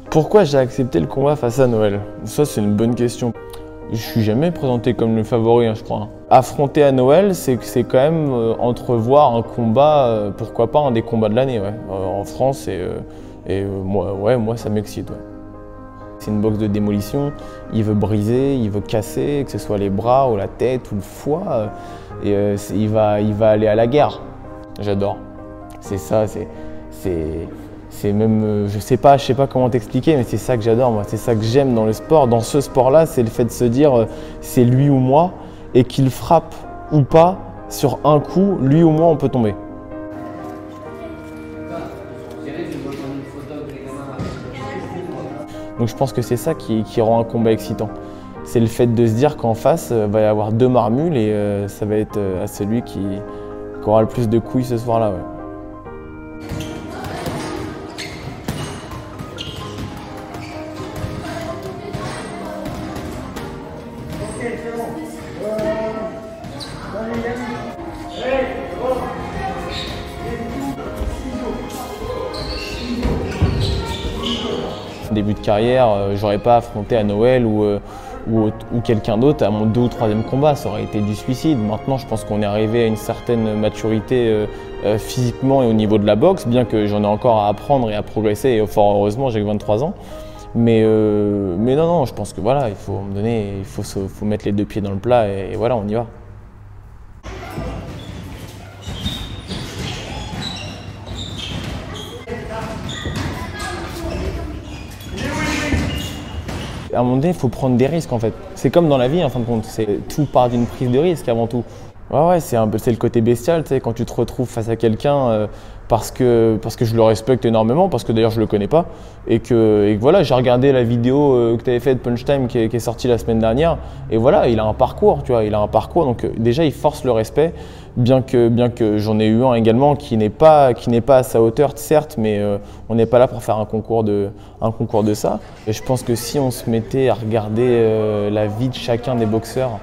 Pourquoi j'ai accepté le combat face à Noël? Ça, c'est une bonne question. Je suis jamais présenté comme le favori, je crois. Affronter à Noël, c'est quand même entrevoir un combat, pourquoi pas un des combats de l'année, ouais. En France, moi, ça m'excite. Ouais. C'est une boxe de démolition, il veut briser, il veut casser, que ce soit les bras ou la tête ou le foie, il va aller à la guerre. J'adore. C'est ça, c'est même, je sais pas comment t'expliquer, mais c'est ça que j'adore, moi. C'est ça que j'aime dans le sport. Dans ce sport-là, c'est le fait de se dire c'est lui ou moi, et qu'il frappe ou pas, sur un coup, lui ou moi, on peut tomber. Donc je pense que c'est ça qui rend un combat excitant. C'est le fait de se dire qu'en face, va y avoir deux marmules et ça va être à celui qui aura le plus de couilles ce soir-là. Ouais. Début de carrière, j'aurais pas affronté à Noël ou quelqu'un d'autre à mon 2e ou 3e combat, ça aurait été du suicide. Maintenant, je pense qu'on est arrivé à une certaine maturité physiquement et au niveau de la boxe, bien que j'en ai encore à apprendre et à progresser, et fort heureusement, j'ai que 23 ans. Mais non, je pense que voilà, il faut me donner, il faut mettre les deux pieds dans le plat et voilà, on y va. À un moment donné, il faut prendre des risques en fait. C'est comme dans la vie en fin de compte, tout part d'une prise de risque avant tout. Ouais, c'est le côté bestial, tu sais, quand tu te retrouves face à quelqu'un parce que je le respecte énormément, parce que d'ailleurs je le connais pas, et que voilà, j'ai regardé la vidéo que tu avais faite, Punch Time, qui est sortie la semaine dernière, et voilà, il a un parcours, tu vois, donc déjà il force le respect, bien que j'en ai eu un également qui n'est pas à sa hauteur, certes, mais on n'est pas là pour faire un concours de ça. Et je pense que si on se mettait à regarder la vie de chacun des boxeurs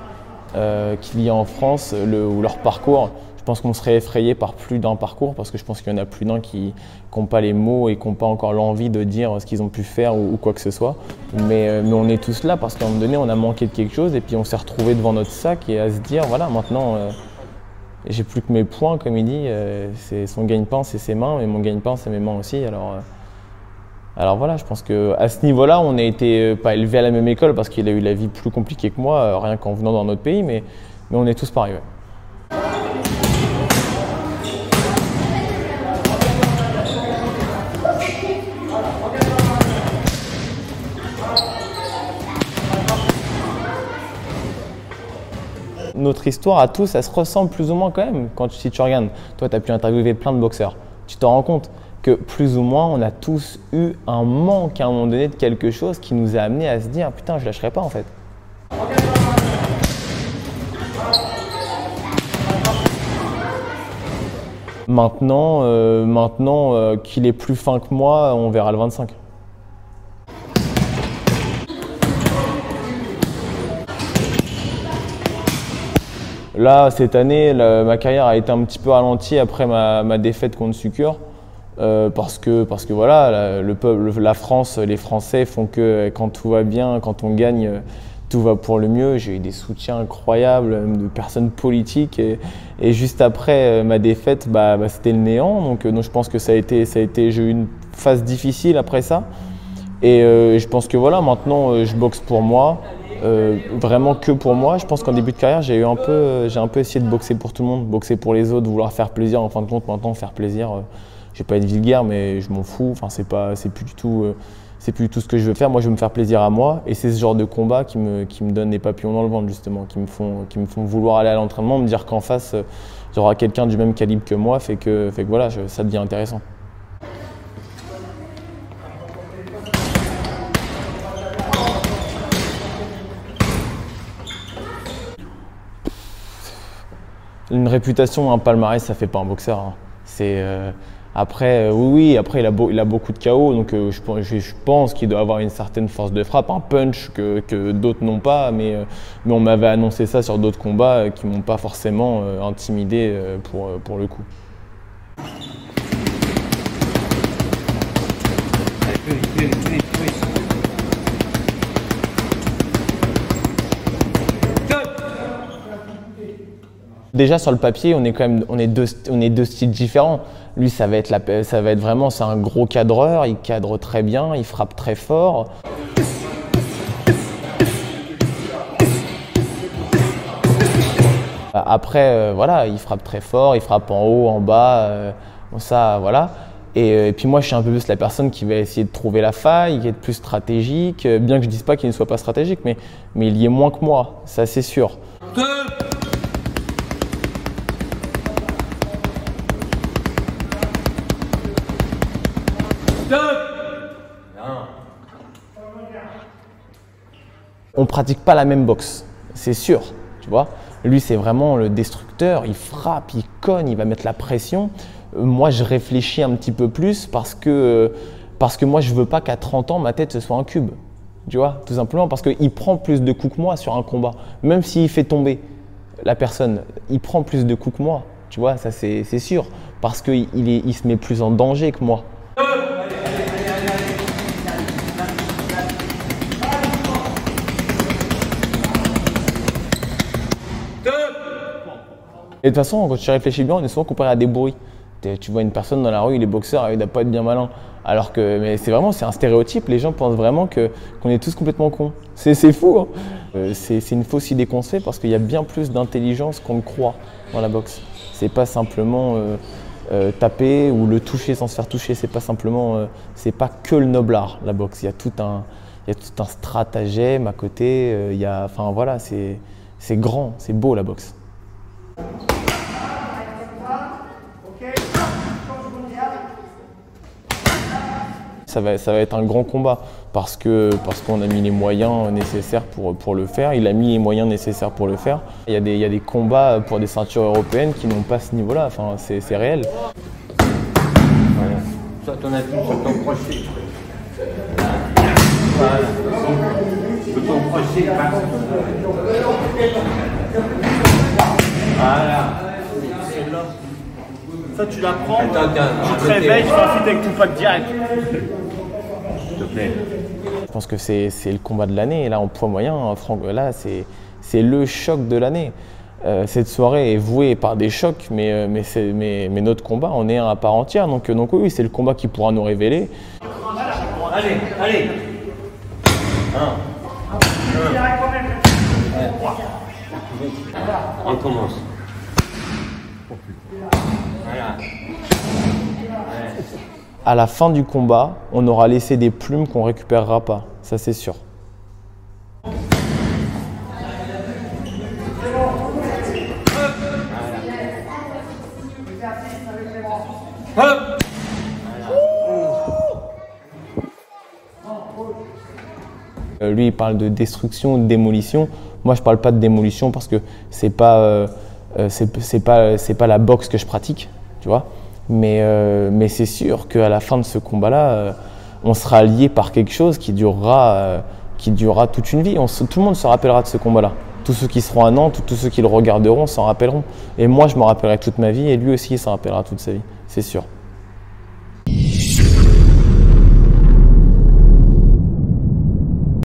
qu'il y a en France, ou leur parcours, je pense qu'on serait effrayé par plus d'un parcours, parce que je pense qu'il y en a plus d'un qui n'ont pas les mots et qui n'ont pas encore l'envie de dire ce qu'ils ont pu faire ou quoi que ce soit. Mais on est tous là parce qu'à un moment donné, on a manqué de quelque chose et puis on s'est retrouvé devant notre sac et à se dire, voilà, maintenant, j'ai plus que mes poings, comme il dit, son gagne-pain, c'est ses mains, mais mon gagne-pain, c'est mes mains aussi. Alors voilà, je pense qu'à ce niveau-là, on n'a été pas élevés à la même école parce qu'il a eu la vie plus compliquée que moi, rien qu'en venant dans notre pays, mais on est tous pareils. Ouais. Notre histoire à tous, elle se ressemble plus ou moins quand même. Si tu regardes, toi, tu as pu interviewer plein de boxeurs, tu te rends compte que plus ou moins, on a tous eu un manque à un moment donné de quelque chose qui nous a amené à se dire « Putain, je lâcherai pas en fait ». Maintenant qu'il est plus fin que moi, on verra le 25. Là, cette année, ma carrière a été un petit peu ralentie après ma défaite contre Sucure. Parce que voilà, le peuple, la France, les Français font que quand tout va bien, quand on gagne, tout va pour le mieux. J'ai eu des soutiens incroyables, même de personnes politiques. Et juste après ma défaite, c'était le néant. Donc je pense que j'ai eu une phase difficile après ça. Et je pense que voilà, maintenant, je boxe pour moi. Vraiment que pour moi. Je pense qu'en début de carrière, j'ai un peu essayé de boxer pour tout le monde, boxer pour les autres, vouloir faire plaisir. En fin de compte, maintenant, faire plaisir, je vais pas être vulgaire, mais je m'en fous. Enfin, c'est plus du tout ce que je veux faire. Moi, je veux me faire plaisir à moi, et c'est ce genre de combat qui me donne des papillons dans le ventre, justement, qui me font vouloir aller à l'entraînement, me dire qu'en face, il y aura quelqu'un du même calibre que moi, fait que voilà, ça devient intéressant. Une réputation, un palmarès, ça fait pas un boxeur. Hein. Après, après il a beaucoup de KO, donc je pense qu'il doit avoir une certaine force de frappe, un punch que d'autres n'ont pas, mais on m'avait annoncé ça sur d'autres combats qui m'ont pas forcément intimidé pour le coup. Allez, plus, Déjà sur le papier, on est deux styles différents. Lui, ça va être vraiment, c'est un gros cadreur, il cadre très bien, il frappe très fort. Après, voilà, il frappe très fort, il frappe en haut, en bas, ça, voilà. Et puis moi, je suis un peu plus la personne qui va essayer de trouver la faille, qui est plus stratégique, bien que je ne dise pas qu'il ne soit pas stratégique, mais il y est moins que moi, ça c'est sûr. On pratique pas la même boxe, c'est sûr, tu vois. Lui, c'est vraiment le destructeur, il frappe, il cogne, il va mettre la pression. Moi, je réfléchis un petit peu plus parce que moi, je veux pas qu'à 30 ans, ma tête, ce soit un cube. Tu vois, tout simplement parce qu'il prend plus de coups que moi sur un combat. Même s'il fait tomber la personne, il prend plus de coups que moi. Tu vois, ça c'est sûr. Parce qu'il se met plus en danger que moi. Et de toute façon, quand tu réfléchis bien, on est souvent comparé à des bourris. Tu vois une personne dans la rue, il est boxeur, il ne doit pas être bien malin. Alors que, mais c'est un stéréotype, les gens pensent vraiment qu'on est tous complètement cons. C'est fou, hein. C'est une fausse idée qu'on se fait parce qu'il y a bien plus d'intelligence qu'on le croit dans la boxe. C'est pas simplement taper ou le toucher sans se faire toucher, c'est pas que le noble art, la boxe. Il y a tout un stratagème à côté, enfin voilà, c'est grand, c'est beau la boxe. Ça va être un grand combat parce qu'on a mis les moyens nécessaires pour le faire. Il a mis les moyens nécessaires pour le faire. Il y a des combats pour des ceintures européennes qui n'ont pas ce niveau-là. Enfin, c'est réel. Voilà. Soit ton appui, soit ton crochet. Voilà. Soit ton crochet, voilà. Ça, tu la prends, tu te réveilles, tu fais un feed avec ton pote direct. S'il te plaît. Je pense que c'est le combat de l'année. Là, en poids moyen, Franck, là, c'est le choc de l'année. Cette soirée est vouée par des chocs, mais notre combat en est un à part entière. Donc oui, c'est le combat qui pourra nous révéler. Allez, allez. On commence. Voilà. À la fin du combat, on aura laissé des plumes qu'on ne récupérera pas. Ça, c'est sûr. Lui, il parle de destruction, de démolition. Moi, je ne parle pas de démolition parce que c'est pas la boxe que je pratique, tu vois. Mais c'est sûr qu'à la fin de ce combat-là, on sera lié par quelque chose qui durera toute une vie. Tout le monde se rappellera de ce combat-là. Tous ceux qui seront à Nantes, tous ceux qui le regarderont s'en rappelleront. Et moi, je m'en rappellerai toute ma vie et lui aussi, il s'en rappellera toute sa vie, c'est sûr.